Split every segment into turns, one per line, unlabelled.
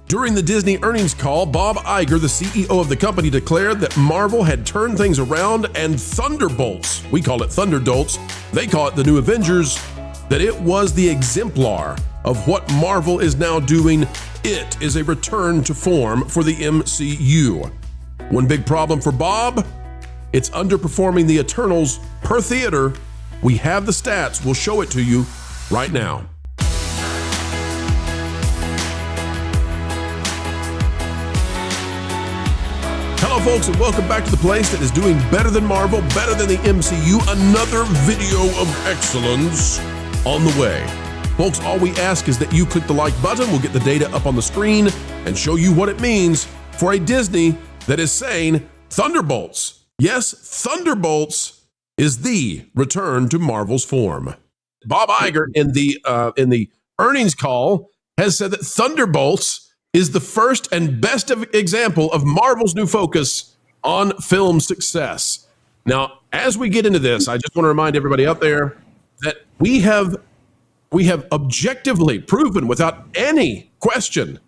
During the Disney earnings call, Bob Iger, the CEO of the company, declared that Marvel had turned things around and Thunderbolts, we call it Thunderdolts, they call it the new Avengers, that it was the exemplar of what Marvel is now doing. It is a return to form for the MCU. One big problem for Bob, it's underperforming the Eternals per theater. We have the stats. We'll show it to you right now. Hello, folks, and welcome back to the place that is doing better than Marvel, better than the MCU. Another video of excellence on the way. Folks, all we ask is that you click the like button. We'll get the data up on the screen and show you what it means for a Disney that is saying Thunderbolts. Yes, Thunderbolts is the return to Marvel's form. Bob Iger in the earnings call has said that Thunderbolts is the first and best example of Marvel's new focus on film success. Now, as we get into this, I just want to remind everybody out there that we have objectively proven without any question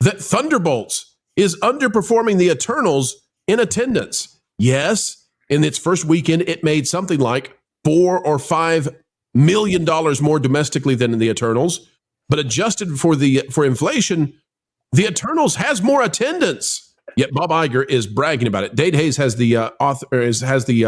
that Thunderbolts is underperforming the Eternals in attendance. Yes, in its first weekend, it made something like $4 or $5 million more domestically than the Eternals, but adjusted for inflation, the Eternals has more attendance. Yet Bob Iger is bragging about it. Dade Hayes has the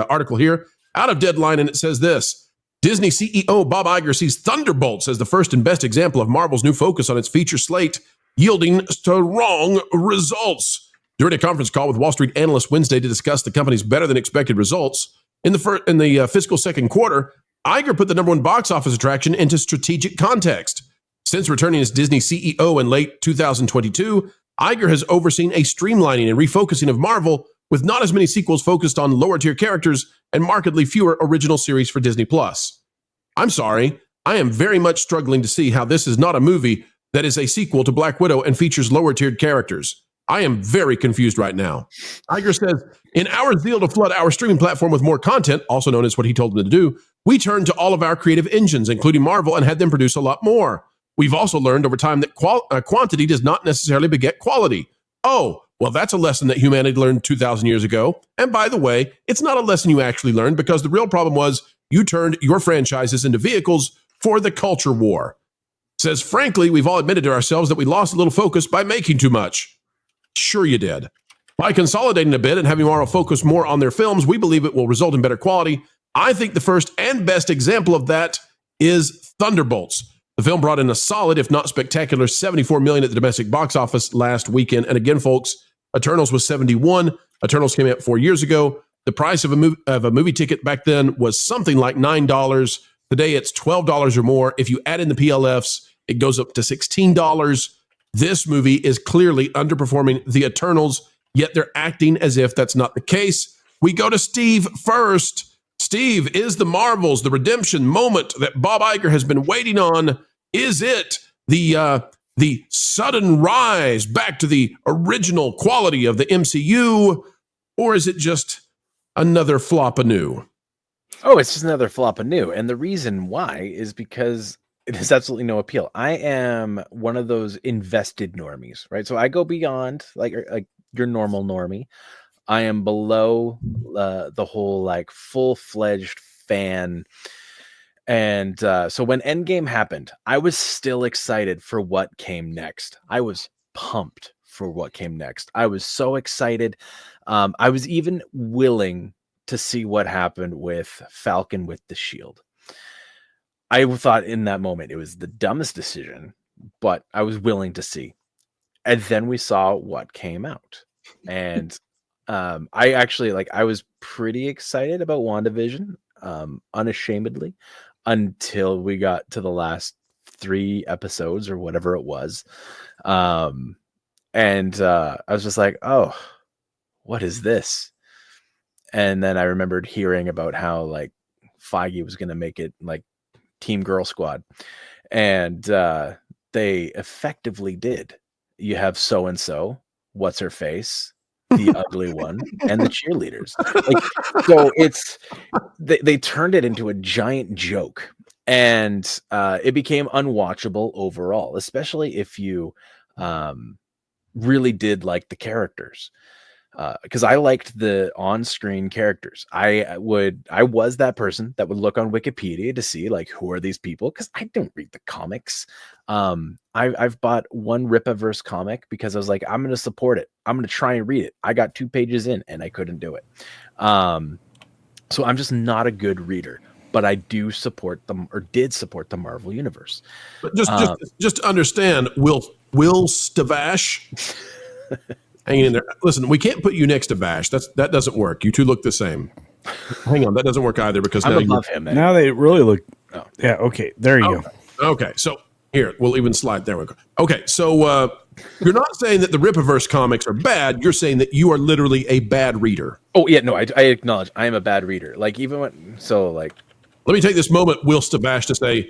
article here out of Deadline, and it says this: Disney CEO Bob Iger sees Thunderbolts as the first and best example of Marvel's new focus on its feature slate, yielding strong results. During a conference call with Wall Street analysts Wednesday to discuss the company's better-than-expected results in the fiscal second quarter, Iger put the number one box office attraction into strategic context. Since returning as Disney CEO in late 2022, Iger has overseen a streamlining and refocusing of Marvel, with not as many sequels focused on lower-tier characters and markedly fewer original series for Disney+. I'm sorry, I am very much struggling to see how this is not a movie that is a sequel to Black Widow and features lower-tiered characters. I am very confused right now. Iger says, in our zeal to flood our streaming platform with more content, also known as what he told them to do, we turned to all of our creative engines, including Marvel, and had them produce a lot more. We've also learned over time that quantity does not necessarily beget quality. Oh, well, that's a lesson that humanity learned 2,000 years ago. And by the way, it's not a lesson you actually learned, because the real problem was you turned your franchises into vehicles for the culture war. Says, frankly, we've all admitted to ourselves that we lost a little focus by making too much. Sure you did. By consolidating a bit and having Marvel focus more on their films, we believe it will result in better quality. I think the first and best example of that is Thunderbolts. The film brought in a solid, if not spectacular, $74 million at the domestic box office last weekend. And again, folks, Eternals was $71. Eternals came out 4 years ago. The price of a movie ticket back then was something like $9. Today, it's $12 or more. If you add in the PLFs, it goes up to $16. This movie is clearly underperforming the Eternals, yet they're acting as if that's not the case. We go to Steve first. Steve, is the Marvels the redemption moment that Bob Iger has been waiting on? Is it the sudden rise back to the original quality of the MCU, or is it just another flop anew?
Oh, it's just another flop anew, and the reason why is because it has absolutely no appeal. I am one of those invested normies, right? So I go beyond like your normal normie. I am below the whole like full-fledged fan. And so when Endgame happened, I was still excited for what came next. I was pumped for what came next. I was so excited. I was even willing to see what happened with Falcon with the shield. I thought in that moment it was the dumbest decision, but I was willing to see. And then we saw what came out. And I was pretty excited about WandaVision, unashamedly, until we got to the last 3 episodes or whatever it was. I was just like, oh, what is this? And then I remembered hearing about how like Feige was going to make it like Team Girl Squad. And they effectively did. You have so-and-so, what's her face, the ugly one, and the cheerleaders. Like, so it's they turned it into a giant joke, and it became unwatchable overall, especially if you really did like the characters. Because I liked the on-screen characters. I was that person that would look on Wikipedia to see like who are these people, because I don't read the comics. I've bought one Rippaverse comic because I was like, I'm going to support it. I'm going to try and read it. I got 2 pages in and I couldn't do it. So I'm just not a good reader, but I do support them, or did support the Marvel universe.
But just understand, Will Stavash. Hanging in there. Listen, we can't put you next to Vash. That doesn't work. You two look the same. Hang on, that doesn't work either, because
I'm above him.
Now they really look. Oh. Yeah. Okay. There you go.
Okay. So here, we'll even slide. There we go. Okay. So you're not saying that the Rippaverse comics are bad. You're saying that you are literally a bad reader.
Oh yeah, no, I acknowledge I am a bad reader. Like even when let
me take this moment, Will Stavash, to say,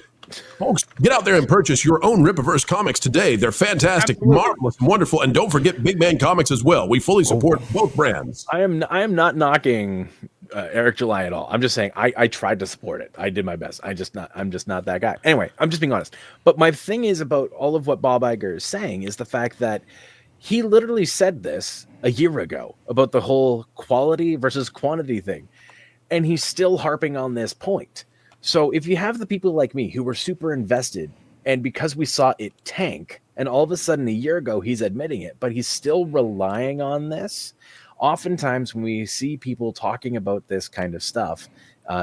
folks, get out there and purchase your own Rippaverse comics today. They're fantastic, marvelous, and wonderful. And don't forget Big Man Comics as well. We fully support both brands.
I am not knocking Eric July at all. I'm just saying I tried to support it. I did my best. I'm just not that guy. Anyway, I'm just being honest. But my thing is about all of what Bob Iger is saying is the fact that he literally said this a year ago about the whole quality versus quantity thing. And he's still harping on this point. So if you have the people like me who were super invested, and because we saw it tank, and all of a sudden a year ago he's admitting it, but he's still relying on this. Oftentimes when we see people talking about this kind of stuff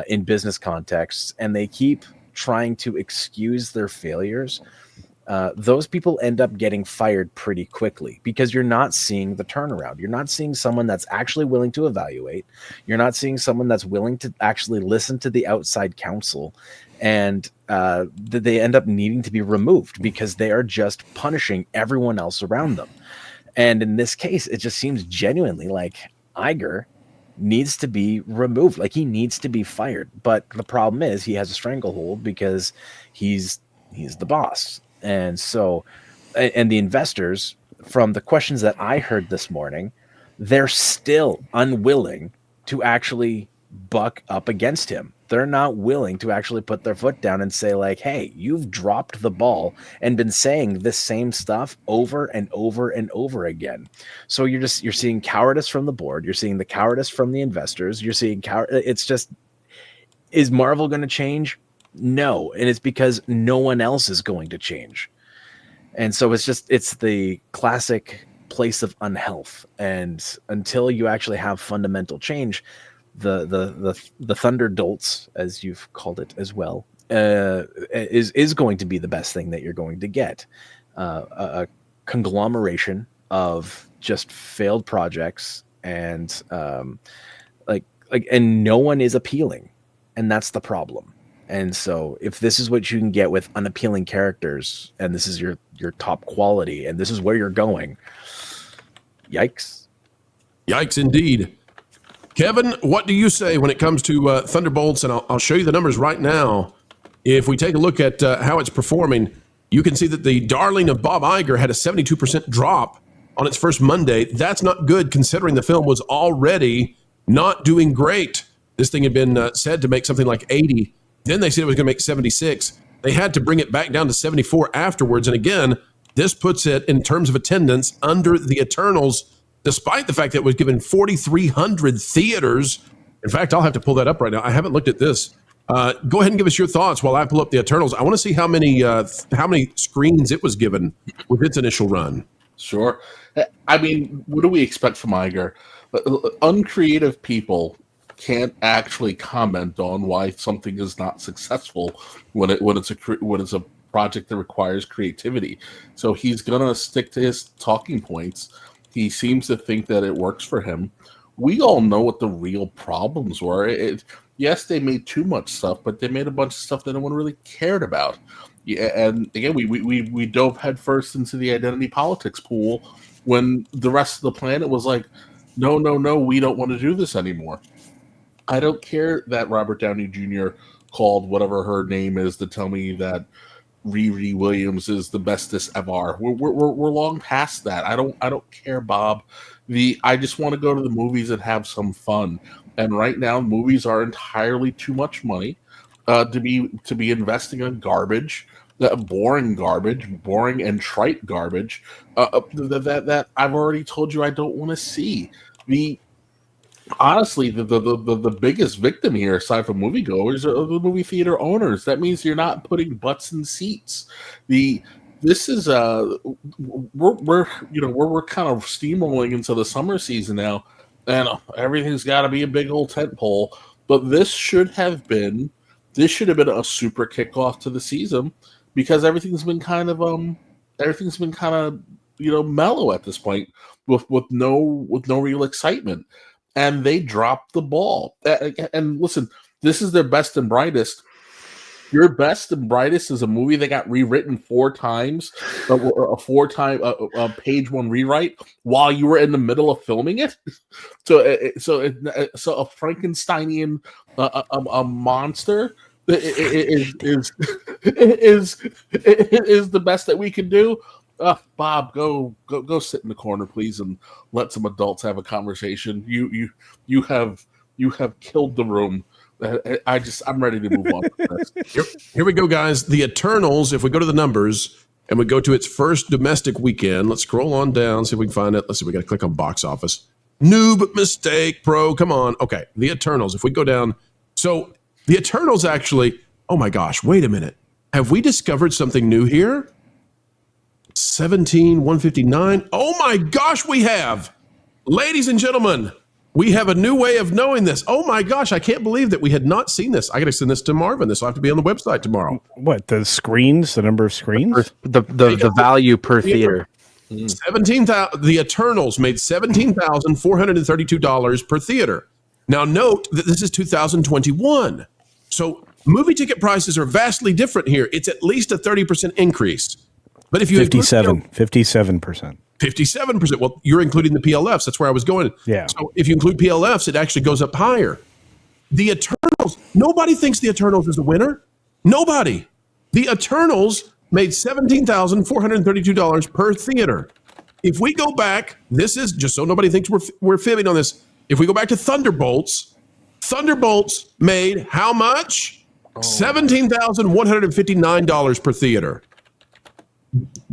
in business contexts, and they keep trying to excuse their failures, those people end up getting fired pretty quickly, because you're not seeing the turnaround. You're not seeing someone that's actually willing to evaluate. You're not seeing someone that's willing to actually listen to the outside counsel, and they end up needing to be removed because they are just punishing everyone else around them. And in this case, it just seems genuinely like Iger needs to be removed. Like he needs to be fired. But the problem is he has a stranglehold because he's the boss. And so, and the investors, from the questions that I heard this morning, they're still unwilling to actually buck up against him. They're not willing to actually put their foot down and say like, hey, you've dropped the ball and been saying this same stuff over and over and over again. So you're seeing cowardice from the board. You're seeing the cowardice from the investors. You're seeing it's just, is Marvel going to change? No. And it's because no one else is going to change. And so it's the classic place of unhealth. And until you actually have fundamental change, the Thunderbolts, as you've called it as well, is going to be the best thing that you're going to get. A conglomeration of just failed projects, and and no one is appealing. And that's the problem. And so if this is what you can get with unappealing characters, and this is your top quality, and this is where you're going, yikes.
Yikes indeed. Kevin, what do you say when it comes to Thunderbolts? And I'll show you the numbers right now. If we take a look at how it's performing, you can see that the darling of Bob Iger had a 72% drop on its first Monday. That's not good, considering the film was already not doing great. This thing had been said to make something like 80. Then they said it was going to make 76. They had to bring it back down to 74 afterwards. And again, this puts it, in terms of attendance, under the Eternals, despite the fact that it was given 4,300 theaters. In fact, I'll have to pull that up right now. I haven't looked at this. Go ahead and give us your thoughts while I pull up the Eternals. I want to see how many screens it was given with its initial run.
Sure. I mean, what do we expect from Iger? Uncreative people can't actually comment on why something is not successful when it's a project that requires creativity. So he's gonna stick to his talking points. He seems to think that it works for him. We all know what the real problems were. Yes, they made too much stuff, but they made a bunch of stuff that no one really cared about. Yeah, and again, we dove headfirst into the identity politics pool when the rest of the planet was like, no, we don't want to do this anymore. I don't care that Robert Downey Jr. called whatever her name is to tell me that Riri Williams is the bestest ever. We're long past that. I don't care, Bob. I just want to go to the movies and have some fun. And right now, movies are entirely too much money to be investing in garbage. boring garbage, boring and trite garbage that I've already told you I don't want to see. Honestly, the biggest victim here, aside from moviegoers, are the movie theater owners. That means you're not putting butts in seats. This is we're kind of steamrolling into the summer season now, and everything's got to be a big old tent pole. But this should have been a super kickoff to the season, because everything's been kind of mellow at this point with no real excitement. And they dropped the ball. And listen, this is their best and brightest. Your best and brightest is a movie that got rewritten 4 times, a 4-time page 1 rewrite while you were in the middle of filming it. So a Frankensteinian a monster is the best that we can do. Bob, go sit in the corner, please, and let some adults have a conversation. You have killed the room. I'm ready to move on from this.
Here we go, guys. The Eternals, if we go to the numbers and we go to its first domestic weekend, let's scroll on down, see if we can find it. Let's see, we got to click on box office. Noob mistake, pro. Come on. Okay, The Eternals. If we go down, so The Eternals actually, oh my gosh, wait a minute. Have we discovered something new here? 17,159. Oh my gosh, we have. Ladies and gentlemen, we have a new way of knowing this. Oh my gosh, I can't believe that we had not seen this. I got to send this to Marvin. This will have to be on the website tomorrow.
What, the screens, the number of screens?
The value per theater.
17,000. The Eternals made $17,432 per theater. Now note that this is 2021. So movie ticket prices are vastly different here. It's at least a 30% increase. But if you
57%.
57%. Well, you're including the PLFs. That's where I was going.
Yeah.
So if you include PLFs, it actually goes up higher. The Eternals, nobody thinks the Eternals is a winner. Nobody. The Eternals made $17,432 per theater. If we go back, this is just so nobody thinks we're fibbing on this. If we go back to Thunderbolts made how much? $17,159 per theater.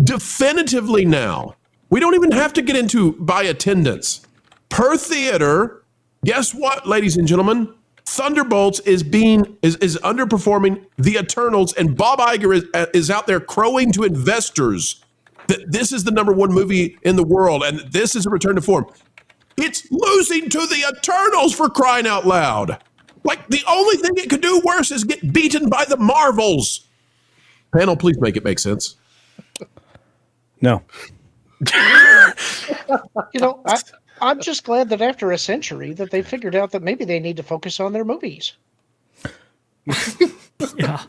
Definitively now. We don't even have to get into by attendance. Per theater, guess what, ladies and gentlemen? Thunderbolts is underperforming the Eternals, and Bob Iger is out there crowing to investors that this is the #1 movie in the world, and this is a return to form. It's losing to the Eternals, for crying out loud. Like, the only thing it could do worse is get beaten by the Marvels. Panel, please make it make sense.
No.
I'm just glad that after a century that they figured out that maybe they need to focus on their movies.
Yeah.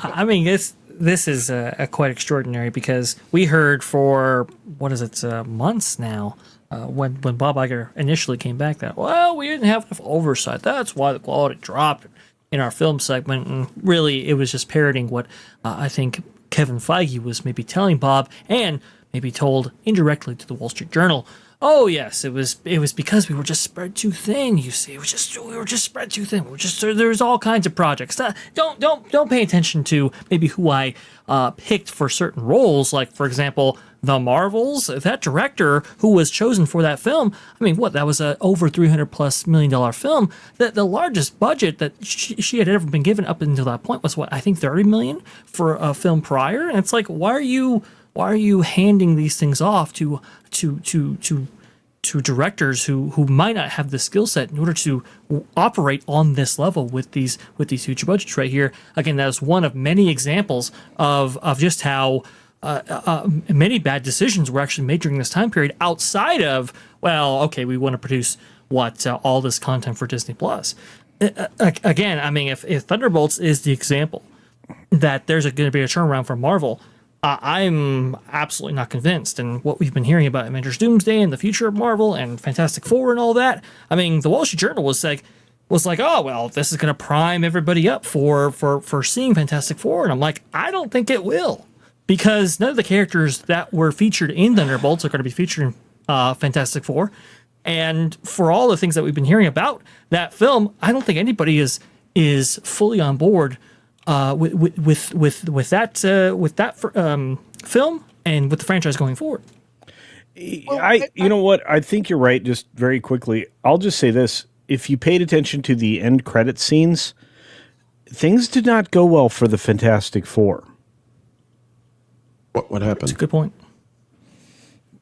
I mean, this is quite extraordinary, because we heard for, months now, when Bob Iger initially came back, that, well, we didn't have enough oversight. That's why the quality dropped in our film segment. And really, it was just parroting what I think Kevin Feige was maybe telling Bob, and maybe told indirectly to the Wall Street Journal. Oh yes, it was because we were just spread too thin. You see, we were just spread too thin. There's all kinds of projects. Don't pay attention to maybe who I picked for certain roles. Like, for example, the Marvels. That director who was chosen for that film. I mean, that was a over $300+ million film. That the largest budget that she had ever been given up until that point was I think $30 million for a film prior. And it's like, why are you handing these things off to directors who might not have the skill set in order to operate on this level with these huge budgets right here? Again, that is one of many examples of just how many bad decisions were actually made during this time period, outside of, well, okay, we want to produce all this content for Disney Plus. Again, I mean, if Thunderbolts is the example that there's going to be a turnaround for Marvel, I'm absolutely not convinced. And what we've been hearing about Avengers Doomsday and the future of Marvel and Fantastic Four and all that, I mean, the Wall Street Journal was like, oh, well, this is going to prime everybody up for seeing Fantastic Four. And I'm like, I don't think it will, because none of the characters that were featured in Thunderbolts are going to be featured in Fantastic Four. And for all the things that we've been hearing about that film, I don't think anybody is fully on board with that film and with the franchise going forward.
You know what? I think you're right. Just very quickly, I'll just say this: if you paid attention to the end credit scenes, things did not go well for the Fantastic Four.
What happened?
That's a good point.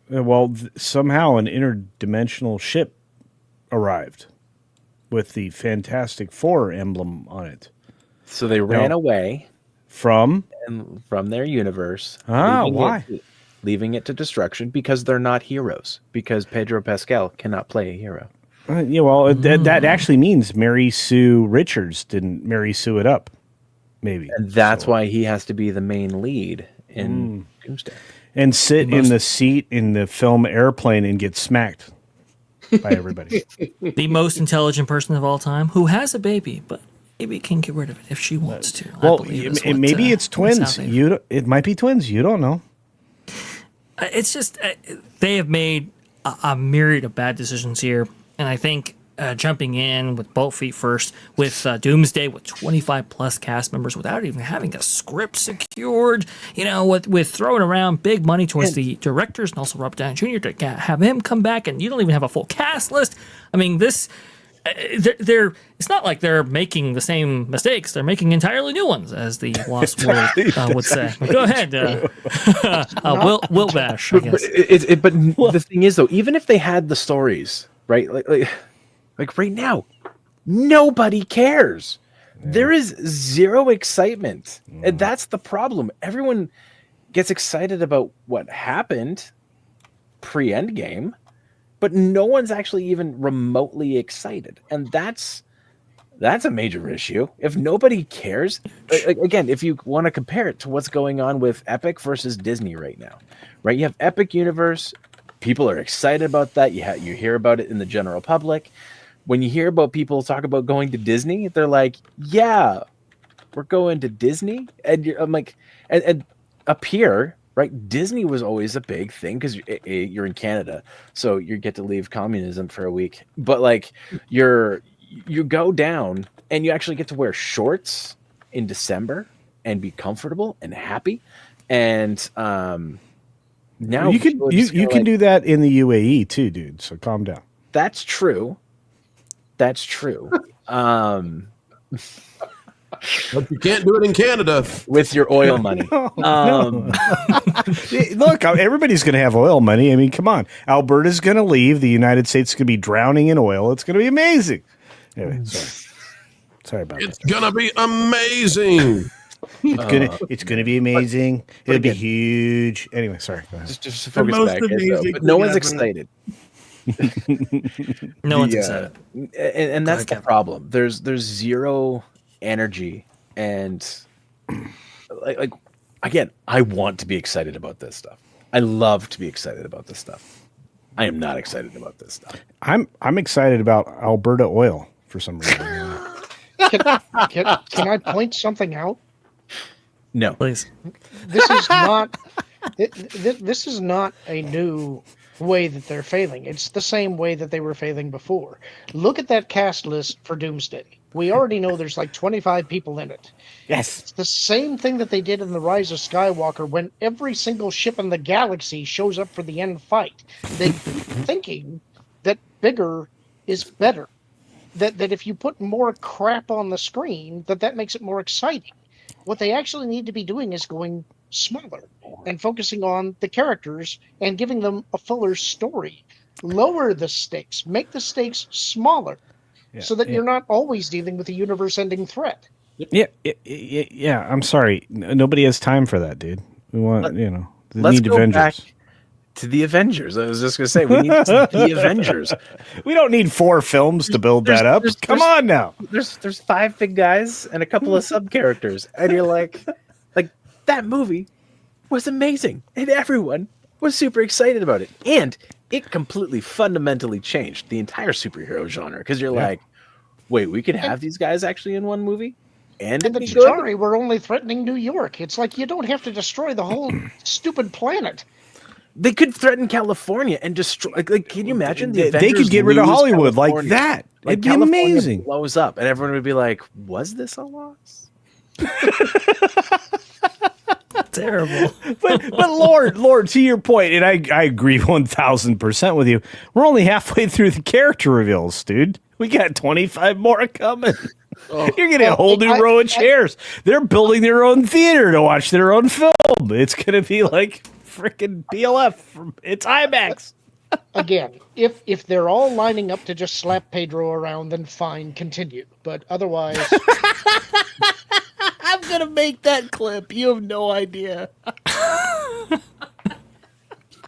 Well, somehow an interdimensional ship arrived with the Fantastic Four emblem on it.
So they ran away
from
their universe.
Why?
Leaving it to destruction because they're not heroes. Because Pedro Pascal cannot play a hero.
That actually means Mary Sue Richards didn't Mary Sue it up. Maybe.
And that's why he has to be the main lead in Doomsday.
And sit in the seat in the film Airplane and get smacked by everybody.
The most intelligent person of all time who has a baby, but maybe can get rid of it if she wants to.
Well, maybe it's twins. It might be twins. You don't know.
It's just they have made a myriad of bad decisions here, and I think jumping in with both feet first with Doomsday with 25 plus cast members without even having a script secured, with throwing around big money towards the directors and also Robert Downey Jr. to have him come back, and you don't even have a full cast list. I mean, this. It's not like they're making the same mistakes. They're making entirely new ones, as the Lost World would say. But go ahead, Will Vash, I guess.
But the thing is, though, even if they had the stories, right, like right now, nobody cares. Yeah. There is zero excitement, and that's the problem. Everyone gets excited about what happened pre-Endgame, but no one's actually even remotely excited. And that's a major issue. If nobody cares, again, if you want to compare it to what's going on with Epic versus Disney right now, right? You have Epic Universe. People are excited about that. You hear about it in the general public. When you hear about people talk about going to Disney, they're like, yeah, we're going to Disney. And I'm like, and up here, right? Disney was always a big thing because you're in Canada, so you get to leave communism for a week. But like, you go down and you actually get to wear shorts in December and be comfortable and happy. And now
you can do that in the UAE too, dude. So calm down.
That's true. That's true.
But you can't do it in Canada
with your oil money.
No. Look, everybody's going to have oil money. I mean, come on. Alberta's going to leave. The United States is going to be drowning in oil. It's going to be amazing. Anyway, sorry about that.
It's going to be amazing.
It's gonna be amazing. It'll be huge. Anyway, sorry. Go ahead.
Just to focus back. But no one's excited.
No one's excited.
And that's the problem. There's zero energy, and like again, I want to be excited about this stuff. I love to be excited about this stuff. I am not excited about this stuff.
I'm excited about Alberta oil for some reason.
Can I point something out?
No,
please.
This is not. This is not a new way that they're failing. It's the same way that they were failing before. Look at that cast list for Doomsday. We already know there's like 25 people in it.
Yes.
It's the same thing that they did in The Rise of Skywalker when every single ship in the galaxy shows up for the end fight. They keep thinking that bigger is better. That if you put more crap on the screen, that makes it more exciting. What they actually need to be doing is going smaller and focusing on the characters and giving them a fuller story. Lower the stakes. Make the stakes smaller so that you're not always dealing with a universe-ending threat.
Yeah. I'm sorry. Nobody has time for that, dude. We want,
let's go Avengers. Back to the Avengers. I was just going to say, we need the Avengers.
We don't need 4 films to build that up. Come on now.
There's 5 big guys and a couple of sub-characters. And you're like, that movie was amazing. And everyone was super excited about it. And it completely fundamentally changed the entire superhero genre. Because you're like, wait, we could have these guys actually in one movie? And
the Chitauri were only threatening New York. It's like you don't have to destroy the whole stupid planet.
They could threaten California and destroy. Like, can you imagine the Avengers
they could get rid of Hollywood
California?
Like that?
Like
It'd be
California
amazing.
Blows up, and everyone would be like, "Was this a loss?"
Terrible.
But Lord, to your point, and I agree 1,000% with you. We're only halfway through the character reveals, dude. We got 25 more coming. You're getting a whole new row of chairs. They're building their own theater to watch their own film. It's gonna be like freaking PLF. It's IMAX.
Again, if they're all lining up to just slap Pedro around, then fine, continue. But otherwise,
I'm gonna make that clip. You have no idea.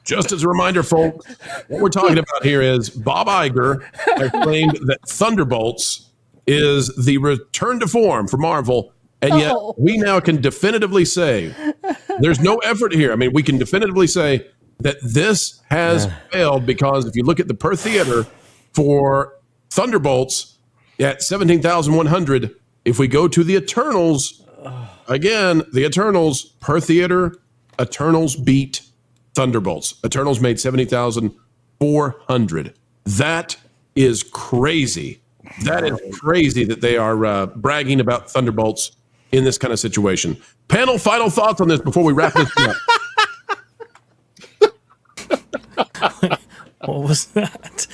Just as a reminder, folks, what we're talking about here is Bob Iger has claimed that Thunderbolts is the return to form for Marvel, and yet we now can definitively say there's no effort here. I mean, we can definitively say that this has failed because if you look at the per theater for Thunderbolts at 17,100, if we go to the Eternals, again, the Eternals per theater, Eternals beat Thunderbolts. Eternals made 70,400. That is crazy. That is crazy that they are bragging about Thunderbolts in this kind of situation. Panel, final thoughts on this before we wrap this up.
What was that?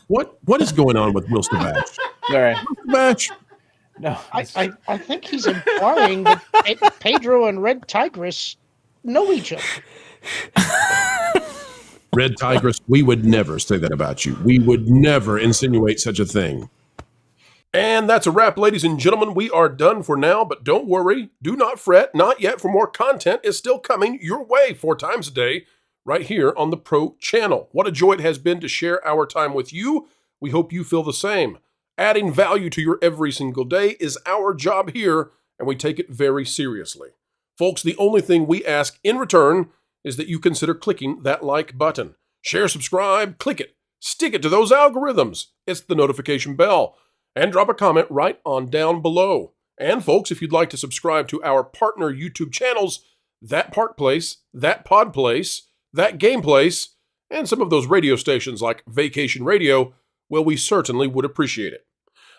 What is going on with Will Stavash?
All right.
Stavash?
No.
I think he's implying that Pedro and Red Tigress know each other.
Red Tigress, we would never say that about you. We would never insinuate such a thing. And that's a wrap, ladies and gentlemen. We are done for now, but don't worry. Do not fret. Not yet, for more content is still coming your way 4 times a day right here on the Pro Channel. What a joy it has been to share our time with you. We hope you feel the same. Adding value to your every single day is our job here, and we take it very seriously. Folks, the only thing we ask in return is that you consider clicking that like button. Share, subscribe, click it. Stick it to those algorithms. It's the notification bell. And drop a comment right on down below. And folks, if you'd like to subscribe to our partner YouTube channels, That Part Place, That Pod Place, That Game Place, and some of those radio stations like Vacation Radio, well, we certainly would appreciate it.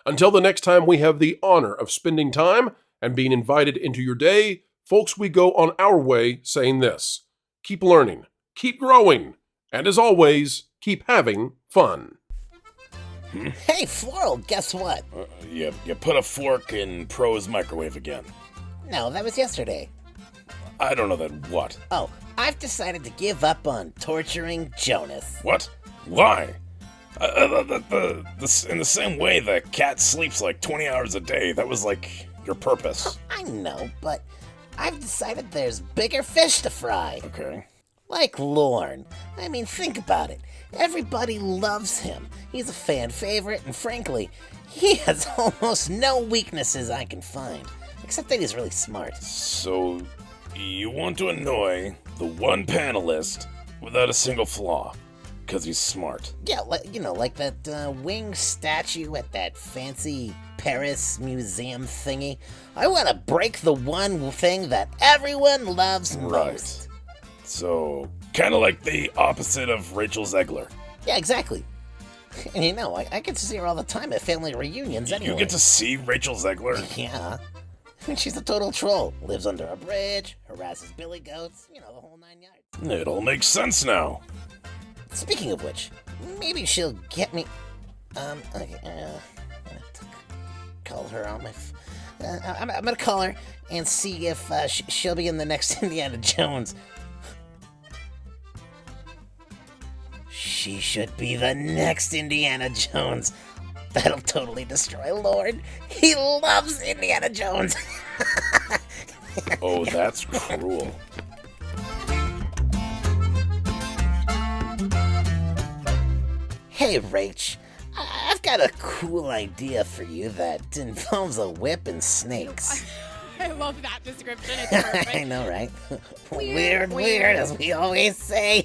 Until the next time we have the honor of spending time and being invited into your day, folks, we go on our way saying this: keep learning, keep growing, and as always, keep having fun.
Hey, Floral, guess what?
You put a fork in Pro's microwave again.
No, that was yesterday.
I don't know that what.
Oh, I've decided to give up on torturing Jonas.
What? Why? In the same way the cat sleeps like 20 hours a day, that was like your purpose.
I know, but I've decided there's bigger fish to fry.
Okay.
Like Lorne. I mean, think about it. Everybody loves him. He's a fan favorite, and frankly, he has almost no weaknesses I can find. Except that he's really smart.
So, you want to annoy the one panelist without a single flaw, because he's smart.
Yeah, like that winged statue at that fancy Paris museum thingy. I want to break the one thing that everyone loves most.
So, kind of like the opposite of Rachel Zegler.
Yeah, exactly. And you know, I get to see her all the time at family reunions anyway.
You get to see Rachel Zegler?
Yeah. I mean, she's a total troll. Lives under a bridge, harasses billy goats, you know, the whole 9 yards.
It all makes sense now.
Speaking of which, maybe she'll get me... Okay, call her on my... I'm gonna call her and see if she'll be in the next Indiana Jones. She should be the next Indiana Jones. That'll totally destroy Lord. He loves Indiana Jones.
Oh, that's cruel.
Hey, Rach. I've got a cool idea for you that involves a whip and snakes.
I love that description. It's perfect.
I know, right? Weird, as we always say.